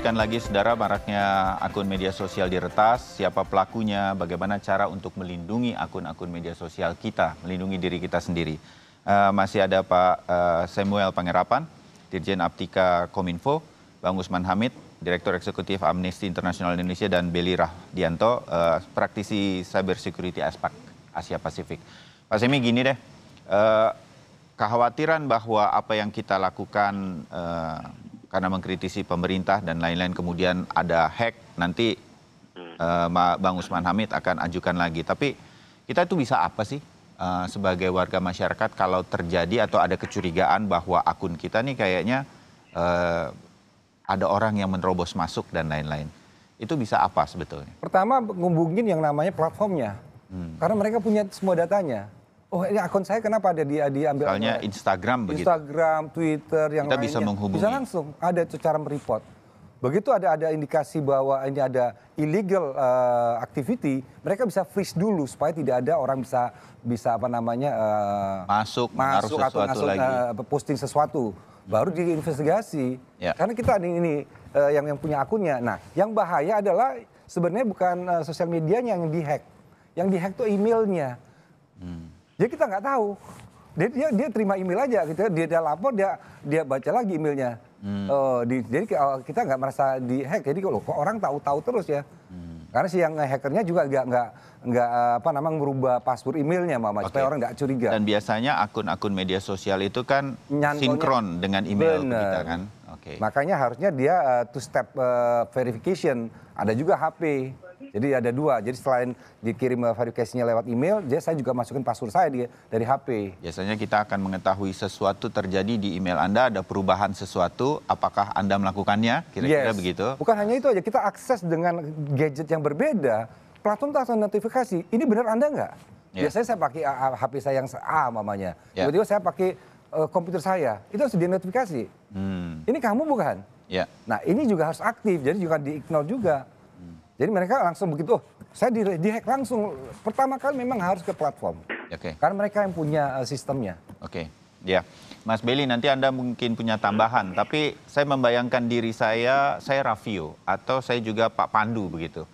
Lanjutkan lagi, saudara, maraknya akun media sosial diretas. Siapa pelakunya, bagaimana cara untuk melindungi akun-akun media sosial kita, melindungi diri kita sendiri. Masih ada Pak Samuel Pangerapan, Dirjen Aptika Kominfo, Bang Usman Hamid, Direktur Eksekutif Amnesty International Indonesia, dan Belly Rahdianto, praktisi Cyber Security Asia Pasifik. Pak Semi, gini deh, kekhawatiran bahwa apa yang kita lakukan karena mengkritisi pemerintah dan lain-lain kemudian ada hack, nanti Bang Usman Hamid akan ajukan lagi. Tapi kita itu bisa apa sih sebagai warga masyarakat kalau terjadi atau ada kecurigaan bahwa akun kita nih kayaknya ada orang yang menerobos masuk dan lain-lain. Itu bisa apa sebetulnya? Pertama, ngubungin yang namanya platformnya. Karena mereka punya semua datanya. Oh, ini akun saya kenapa ada diambil? Misalnya Instagram begitu. Instagram, Twitter, yang kita lainnya. Bisa menghubungi. Bisa langsung, ada cara mereport. Begitu ada indikasi bahwa ini ada illegal activity, mereka bisa freeze dulu supaya tidak ada orang bisa apa namanya masuk atau posting sesuatu. Baru diinvestigasi. Ya. Karena kita ini yang punya akunnya. Nah, yang bahaya adalah sebenarnya bukan sosial medianya yang dihack. Yang dihack tuh emailnya. Jadi kita nggak tahu. Dia terima email aja gitu. Dia lapor, dia baca lagi emailnya. Jadi kita nggak merasa dihack. Jadi kalau orang tahu terus ya. Karena si yang hackernya juga nggak merubah password emailnya, supaya orang nggak curiga. Dan biasanya akun-akun media sosial itu kan sinkron dengan email kita kan. Makanya harusnya dia two-step verification. Ada juga HP. Jadi ada dua. Jadi selain dikirim verifikasinya lewat email, saya juga masukin password saya dari HP. Biasanya kita akan mengetahui sesuatu terjadi di email Anda, ada perubahan sesuatu, apakah Anda melakukannya? Kira-kira begitu. Bukan hanya itu aja, kita akses dengan gadget yang berbeda, platform langsung notifikasi, ini benar Anda nggak? Biasanya saya pakai HP saya yang A mamanya. Tiba-tiba saya pakai komputer saya, itu harus di-notifikasi. Ini kamu bukan? Nah, ini juga harus aktif, jadi juga di-ignore juga. Jadi mereka langsung begitu, saya di-hack langsung. Pertama kali memang harus ke platform. Karena mereka yang punya sistemnya. Ya, Mas Belly, nanti Anda mungkin punya tambahan. Tapi saya membayangkan diri saya Raffio, atau saya juga Pak Pandu begitu.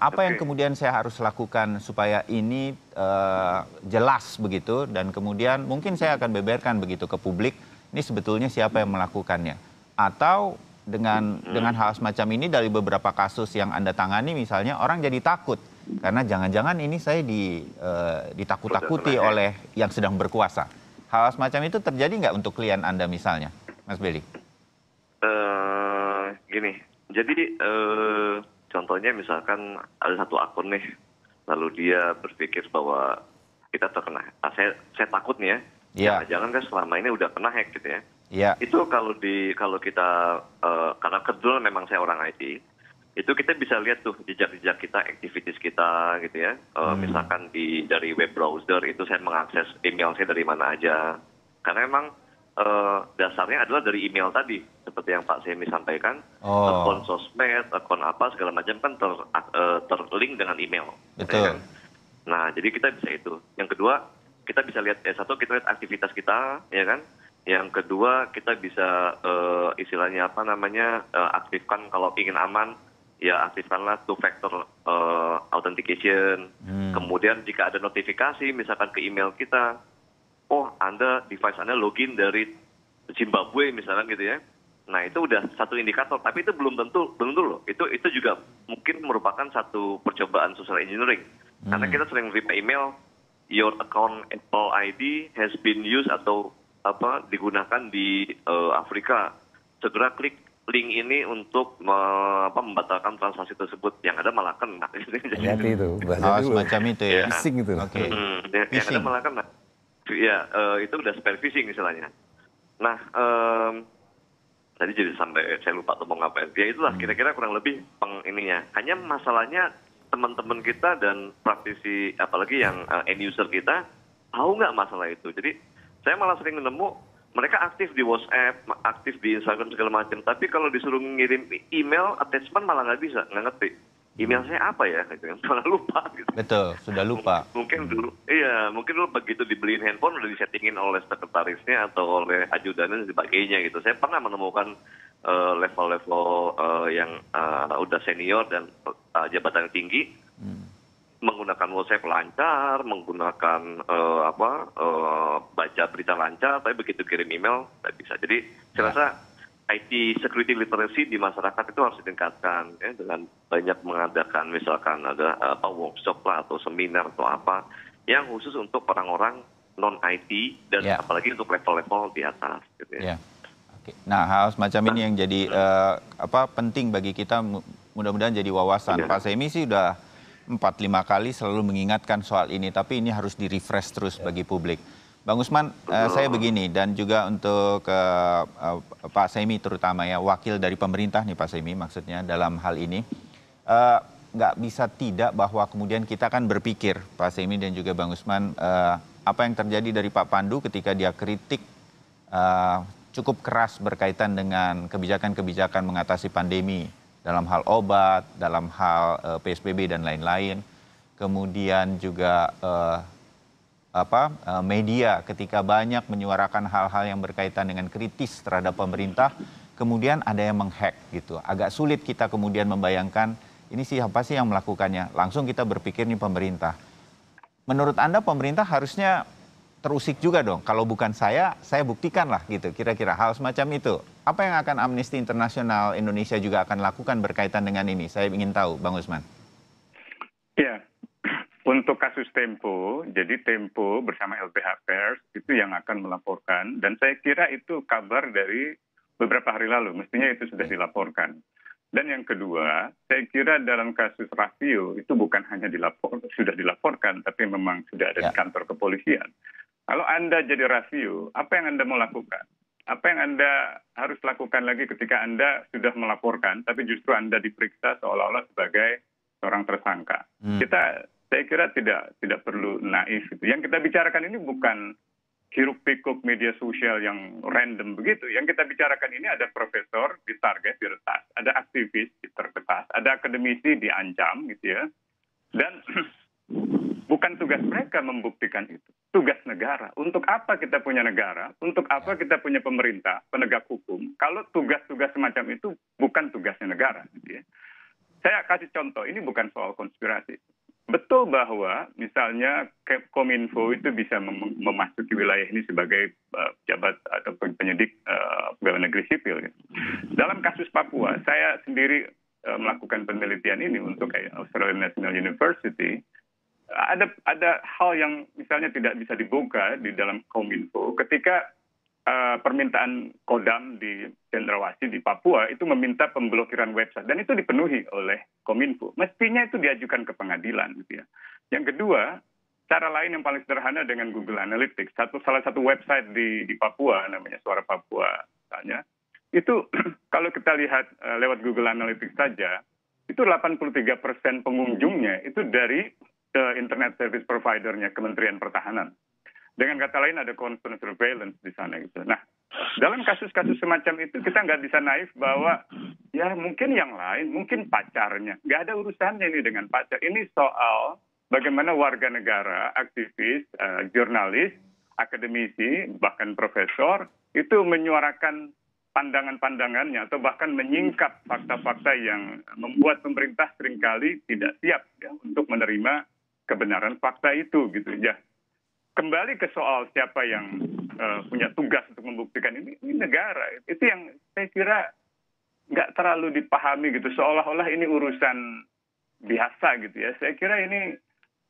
Apa yang kemudian saya harus lakukan supaya ini jelas begitu, dan kemudian mungkin saya akan beberkan begitu ke publik, ini sebetulnya siapa yang melakukannya. Atau dengan hal semacam ini dari beberapa kasus yang Anda tangani misalnya, orang jadi takut karena jangan-jangan ini saya ditakut-takuti oleh yang sedang berkuasa. Hal semacam itu terjadi nggak untuk klien Anda misalnya, Mas Belly? Gini, jadi contohnya misalkan ada satu akun nih, lalu dia berpikir bahwa kita terkena, saya takut nih ya, jangan kan selama ini udah kena hack gitu ya. Itu kalau kita karena kebetulan memang saya orang IT, itu kita bisa lihat tuh jejak-jejak kita, activities kita gitu ya. Misalkan dari web browser itu saya mengakses email saya dari mana aja. Karena memang dasarnya adalah dari email tadi, seperti yang Pak Semi sampaikan, akun sosmed, akun apa segala macam kan terlink dengan email. Betul. Kan? Nah, jadi kita bisa itu. Yang kedua, kita bisa lihat satu, kita lihat aktivitas kita, ya kan. Yang kedua, kita bisa istilahnya aktifkan kalau ingin aman, ya aktifkanlah two-factor authentication. Kemudian jika ada notifikasi misalkan ke email kita, oh device Anda login dari Zimbabwe misalkan gitu ya. Nah, itu udah satu indikator, tapi itu belum tentu loh. Itu juga mungkin merupakan satu percobaan social engineering. Karena kita sering menerima email, your account Apple ID has been used atau digunakan di Afrika. Segera klik link ini untuk membatalkan transaksi tersebut. Yang ada malah kena. Hati itu. Semacam itu ya. Phishing itu. Yang ada malah kena. Ya, itu udah spare phishing istilahnya. Nah, tadi jadi sampai saya lupa ngomong apa. Ya itulah kira-kira kurang lebih ininya. Hanya masalahnya teman-teman kita dan praktisi apalagi yang end user kita tahu nggak masalah itu. Jadi saya malah sering nemu mereka aktif di WhatsApp, aktif di Instagram segala macam. Tapi kalau disuruh ngirim email attachment malah nggak bisa, nggak ngerti. Email saya apa ya? Gitu. Malah lupa. Gitu. Betul, sudah lupa. Mungkin dulu begitu dibeliin handphone udah disettingin oleh sekretarisnya atau oleh ajudannya dan sebagainya gitu. Saya pernah menemukan level-level yang udah senior dan jabatan yang tinggi menggunakan WhatsApp lancar, menggunakan baca berita lancar, tapi begitu kirim email nggak bisa. Jadi saya rasa IT security literacy di masyarakat itu harus ditingkatkan ya, dengan banyak mengadakan misalkan ada workshop lah atau seminar atau apa yang khusus untuk orang-orang non IT dan apalagi untuk level-level di atas gitu ya. Oke. Nah, hal semacam ini yang jadi penting bagi kita, mudah-mudahan jadi wawasan. Pak Semi sih udah 4-5 kali selalu mengingatkan soal ini, tapi ini harus di-refresh terus bagi publik. Bang Usman, saya begini, dan juga untuk Pak Semi terutama ya, wakil dari pemerintah nih Pak Semi maksudnya dalam hal ini, nggak bisa tidak bahwa kemudian kita kan berpikir, Pak Semi dan juga Bang Usman, apa yang terjadi dari Pak Pandu ketika dia kritik cukup keras berkaitan dengan kebijakan-kebijakan mengatasi pandemi dalam hal obat, dalam hal PSBB dan lain-lain. Kemudian juga media ketika banyak menyuarakan hal-hal yang berkaitan dengan kritis terhadap pemerintah, kemudian ada yang menghack gitu. Agak sulit kita kemudian membayangkan ini siapa sih yang melakukannya. Langsung kita berpikir nih pemerintah. Menurut Anda pemerintah harusnya terusik juga dong. Kalau bukan saya buktikan lah gitu. Kira-kira hal semacam itu. Apa yang akan Amnesty International Indonesia juga akan lakukan berkaitan dengan ini? Saya ingin tahu, Bang Usman. Ya, untuk kasus Tempo, jadi Tempo bersama LBH Pers itu yang akan melaporkan. Dan saya kira itu kabar dari beberapa hari lalu. Mestinya itu sudah dilaporkan. Dan yang kedua, saya kira dalam kasus Raffio itu bukan hanya sudah dilaporkan, tapi memang sudah ada di kantor kepolisian. Kalau Anda jadi Raffio, apa yang Anda mau lakukan? Apa yang Anda harus lakukan lagi ketika Anda sudah melaporkan, tapi justru Anda diperiksa seolah-olah sebagai seorang tersangka? Saya kira tidak perlu naif. Gitu. Yang kita bicarakan ini bukan hiruk-pikuk media sosial yang random begitu. Yang kita bicarakan ini ada profesor ditarget, diretas, ada aktivis diterketas, ada akademisi diancam, gitu ya. Dan bukan tugas mereka membuktikan itu. Tugas negara. Untuk apa kita punya negara? Untuk apa kita punya pemerintah, penegak hukum? Kalau tugas-tugas semacam itu bukan tugasnya negara. Gitu ya. Saya kasih contoh, ini bukan soal konspirasi. Betul bahwa misalnya Kominfo itu bisa memasuki wilayah ini sebagai pejabat atau penyidik pegawai negeri sipil. Gitu. Dalam kasus Papua, saya sendiri melakukan penelitian ini untuk Australian National University. Ada hal yang misalnya tidak bisa dibuka di dalam Kominfo ketika permintaan Kodam di Cendrawasih di Papua itu meminta pemblokiran website dan itu dipenuhi oleh Kominfo. Mestinya itu diajukan ke pengadilan gitu ya. Yang kedua, cara lain yang paling sederhana dengan Google Analytics. Salah satu website di Papua namanya Suara Papua misalnya. Itu kalau kita lihat lewat Google Analytics saja, itu 83% pengunjungnya itu dari internet service provider-nya Kementerian Pertahanan. Dengan kata lain ada constant surveillance di sana gitu. Nah, dalam kasus-kasus semacam itu kita nggak bisa naif bahwa ya mungkin yang lain, mungkin pacarnya. Nggak ada urusannya ini dengan pacar. Ini soal bagaimana warga negara, aktivis, jurnalis, akademisi, bahkan profesor itu menyuarakan pandangan-pandangannya atau bahkan menyingkap fakta-fakta yang membuat pemerintah seringkali tidak siap ya, untuk menerima kebenaran fakta itu gitu ya. Kembali ke soal siapa yang punya tugas untuk membuktikan ini negara. Itu yang saya kira nggak terlalu dipahami gitu. Seolah-olah ini urusan biasa gitu ya. Saya kira ini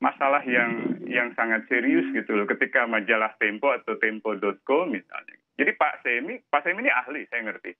masalah yang sangat serius gitu loh. Ketika majalah Tempo atau Tempo.co misalnya. Jadi Pak Semi ini ahli, saya ngerti.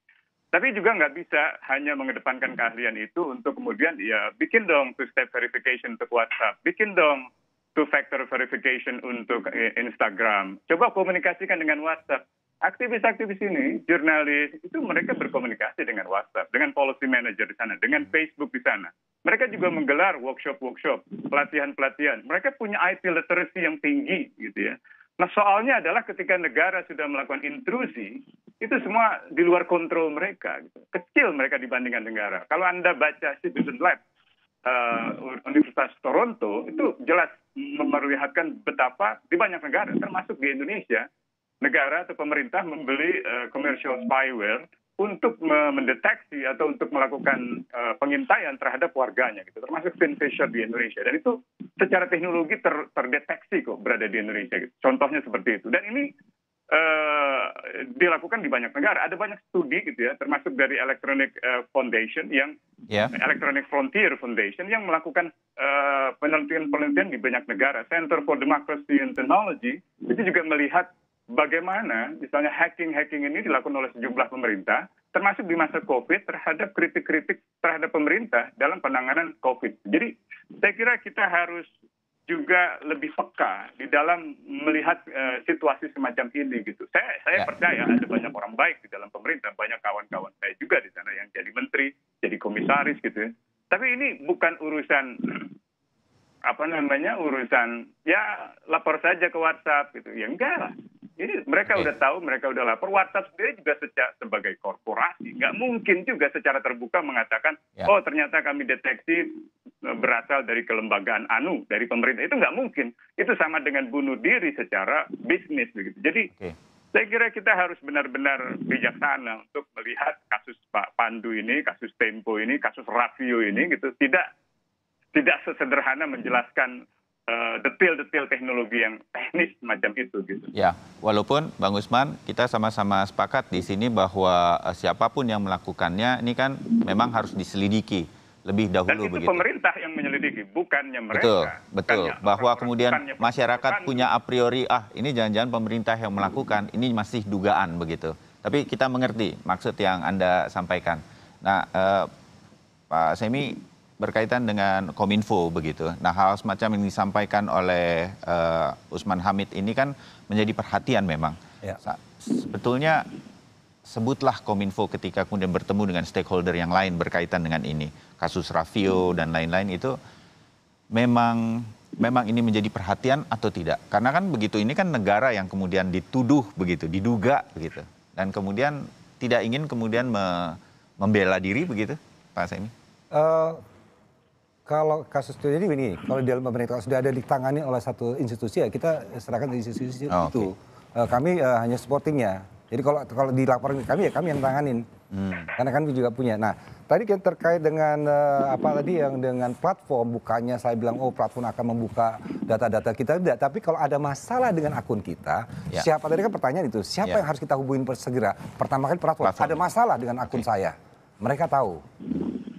Tapi juga nggak bisa hanya mengedepankan keahlian itu untuk kemudian ya bikin dong two-step verification untuk WhatsApp, bikin dong two-factor verification untuk Instagram. Coba komunikasikan dengan WhatsApp. Aktivis-aktivis ini, jurnalis, itu mereka berkomunikasi dengan WhatsApp, dengan policy manager di sana, dengan Facebook di sana. Mereka juga menggelar workshop-workshop, pelatihan-pelatihan. Mereka punya IT literacy yang tinggi gitu ya. Nah soalnya adalah ketika negara sudah melakukan intrusi, itu semua di luar kontrol mereka. Gitu. Kecil mereka dibandingkan negara. Kalau Anda baca Citizen Lab, Universitas Toronto, itu jelas memperlihatkan betapa di banyak negara, termasuk di Indonesia, negara atau pemerintah membeli commercial spyware untuk mendeteksi atau untuk melakukan pengintaian terhadap warganya, gitu, termasuk Finfisher di Indonesia. Dan itu secara teknologi terdeteksi kok berada di Indonesia. Gitu. Contohnya seperti itu. Dan ini dilakukan di banyak negara. Ada banyak studi gitu ya, termasuk dari Electronic Foundation Electronic Frontier Foundation yang melakukan penelitian di banyak negara. Center for Democracy and Technology itu juga melihat bagaimana misalnya hacking ini dilakukan oleh sejumlah pemerintah, termasuk di masa COVID terhadap kritik-kritik terhadap pemerintah dalam penanganan COVID. Jadi saya kira kita harus juga lebih peka di dalam melihat situasi semacam ini gitu. Saya percaya ada banyak orang baik di dalam pemerintah, banyak kawan-kawan saya juga di sana yang jadi menteri, jadi komisaris gitu ya. Tapi ini bukan urusan urusan ya lapor saja ke WhatsApp gitu. Ya enggak lah. Ini mereka udah tahu, mereka udah lapor. WhatsApp sendiri juga sebagai korporasi. Nggak mungkin juga secara terbuka mengatakan, oh ternyata kami deteksi berasal dari kelembagaan ANU, dari pemerintah. Itu nggak mungkin. Itu sama dengan bunuh diri secara bisnis. Begitu. Jadi saya kira kita harus benar-benar bijaksana untuk melihat kasus Pak Pandu ini, kasus Tempo ini, kasus Raffio ini, gitu. Tidak sesederhana menjelaskan detail-detail teknologi yang teknis macam itu gitu. Ya, walaupun Bang Usman kita sama-sama sepakat di sini bahwa siapapun yang melakukannya ini kan memang harus diselidiki lebih dahulu. Dan itu begitu. Pemerintah yang menyelidiki, bukannya mereka. Betul. Bahwa kemudian masyarakat punya a priori, ini jangan-jangan pemerintah yang melakukan, ini masih dugaan begitu. Tapi kita mengerti maksud yang Anda sampaikan. Nah, Pak Semi, berkaitan dengan Kominfo begitu. Nah, hal semacam yang disampaikan oleh Usman Hamid ini kan menjadi perhatian memang. Ya. Sebetulnya sebutlah Kominfo ketika kemudian bertemu dengan stakeholder yang lain berkaitan dengan ini. Kasus Raffio dan lain-lain itu memang ini menjadi perhatian atau tidak? Karena kan begitu, ini kan negara yang kemudian dituduh begitu, diduga begitu. Dan kemudian tidak ingin kemudian membela diri begitu, Pak Semi? Kalau kasus itu jadi begini, kalau di dalam pemerintah sudah ada ditangani oleh satu institusi ya kita serahkan ke institusi itu. Kami hanya supportingnya. Jadi kalau dilaporkan ke kami ya kami yang tanganin. Karena kami juga punya. Nah, tadi terkait dengan dengan platform, bukannya saya bilang platform akan membuka data-data kita, tidak. Tapi kalau ada masalah dengan akun kita, siapa tadi kan pertanyaan itu, siapa yang harus kita hubungin segera? Pertama kali platform. Ada masalah dengan akun saya. Mereka tahu.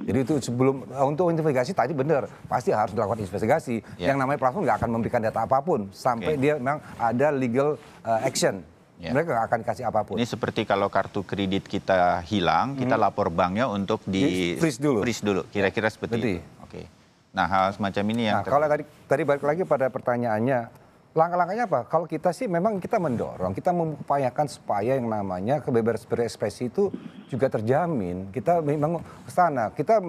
Jadi itu sebelum untuk investigasi tadi benar pasti harus dilakukan investigasi. Yang namanya platform nggak akan memberikan data apapun sampai dia memang ada legal action. Mereka nggak akan kasih apapun. Ini seperti kalau kartu kredit kita hilang, kita lapor banknya untuk di freeze dulu. Kira-kira seperti itu. Oke. Nah, hal semacam ini yang. Nah, kalau tadi balik lagi pada pertanyaannya. Langkah-langkahnya apa? Kalau kita sih memang kita mendorong, kita mengupayakan supaya yang namanya kebebasan berekspresi itu juga terjamin. Kita memang ke sana. Kita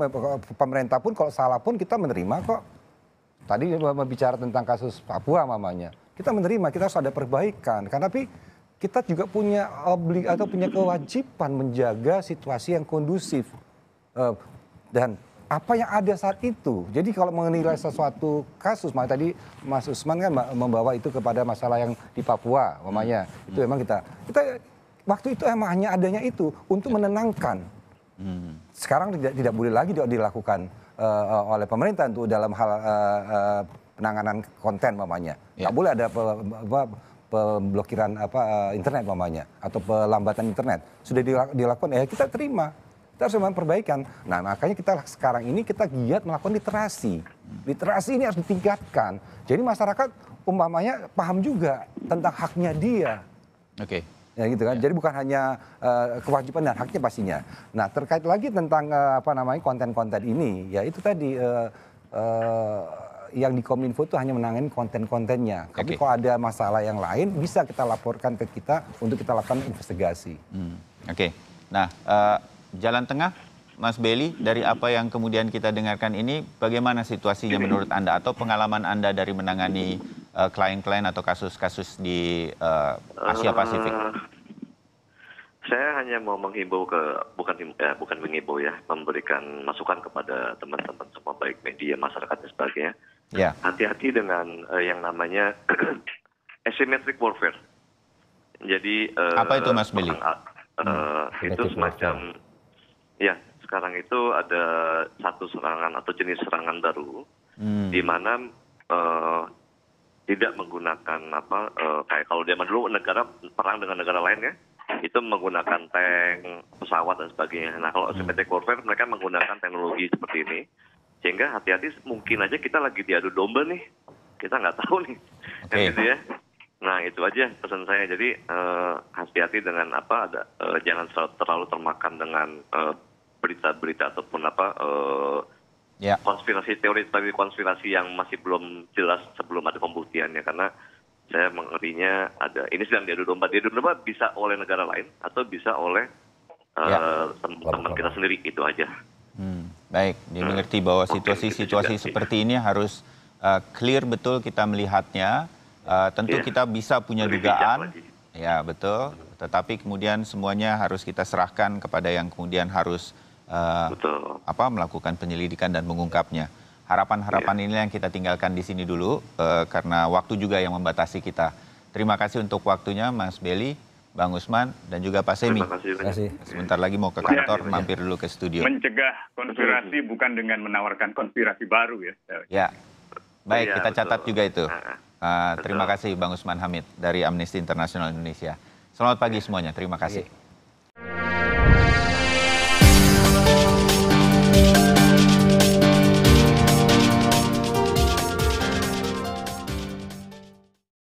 pemerintah pun kalau salah pun kita menerima kok. Tadi bicara tentang kasus Papua mamanya. Kita menerima, kita harus ada perbaikan. Tapi kita juga punya punya kewajiban menjaga situasi yang kondusif. Dan apa yang ada saat itu. Jadi kalau menilai sesuatu kasus, tadi Mas Usman kan membawa itu kepada masalah yang di Papua, mamanya. Itu memang kita waktu itu emang hanya adanya itu untuk menenangkan. Sekarang tidak boleh lagi dilakukan oleh pemerintah untuk dalam hal penanganan konten, mamanya. Nggak boleh ada pemblokiran internet, mamanya, atau pelambatan internet. Sudah dilakukan, kita terima. Kita harus memang perbaikan. Nah, makanya kita sekarang ini kita giat melakukan literasi. Literasi ini harus ditingkatkan. Jadi masyarakat umpamanya paham juga tentang haknya dia. Oke. Ya gitu kan. Jadi bukan hanya kewajiban dan haknya pastinya. Nah, terkait lagi tentang konten-konten ini, ya itu tadi yang di Kominfo itu hanya menangani konten-kontennya. Tapi kalau ada masalah yang lain bisa kita laporkan ke kita untuk kita lakukan investigasi. Oke. Nah, jalan tengah, Mas Belly, dari apa yang kemudian kita dengarkan ini, bagaimana situasinya menurut Anda atau pengalaman Anda dari menangani klien-klien atau kasus-kasus di Asia Pasifik? Saya hanya mau menghimbau bukan menghimbau ya, memberikan masukan kepada teman-teman semua baik media, masyarakat dan sebagainya. Hati-hati dengan yang namanya asymmetric warfare. Jadi apa itu, Mas Belly? Itu semacam, ya sekarang itu ada satu serangan atau jenis serangan baru, di mana tidak menggunakan kayak kalau zaman dulu negara perang dengan negara lain ya, itu menggunakan tank, pesawat dan sebagainya. Nah kalau asymmetric warfare mereka menggunakan teknologi seperti ini, sehingga hati-hati mungkin aja kita lagi diadu domba nih, kita nggak tahu nih, kan gitu ya. Nah itu aja pesan saya. Jadi hati-hati dengan jangan terlalu termakan dengan berita-berita ataupun teori konspirasi yang masih belum jelas sebelum ada pembuktiannya, karena saya mengerinya ini sedang diadu domba. Diadu domba bisa oleh negara lain atau bisa oleh teman kita sendiri, itu aja. Baik, dimengerti bahwa situasi seperti ini harus clear betul kita melihatnya. Tentu kita bisa punya dugaan, ya betul. Tetapi kemudian semuanya harus kita serahkan kepada yang kemudian harus melakukan penyelidikan dan mengungkapnya. Harapan-harapan ini yang kita tinggalkan di sini dulu karena waktu juga yang membatasi kita. Terima kasih untuk waktunya Mas Belly, Bang Usman, dan juga Pak Semi. Terima kasih. Sebentar lagi mau ke kantor, mampir dulu ke studio. Mencegah konspirasi bukan dengan menawarkan konspirasi baru ya. Ya, baik, kita catat juga itu. Terima kasih Bang Usman Hamid dari Amnesty International Indonesia. Selamat pagi semuanya, terima kasih.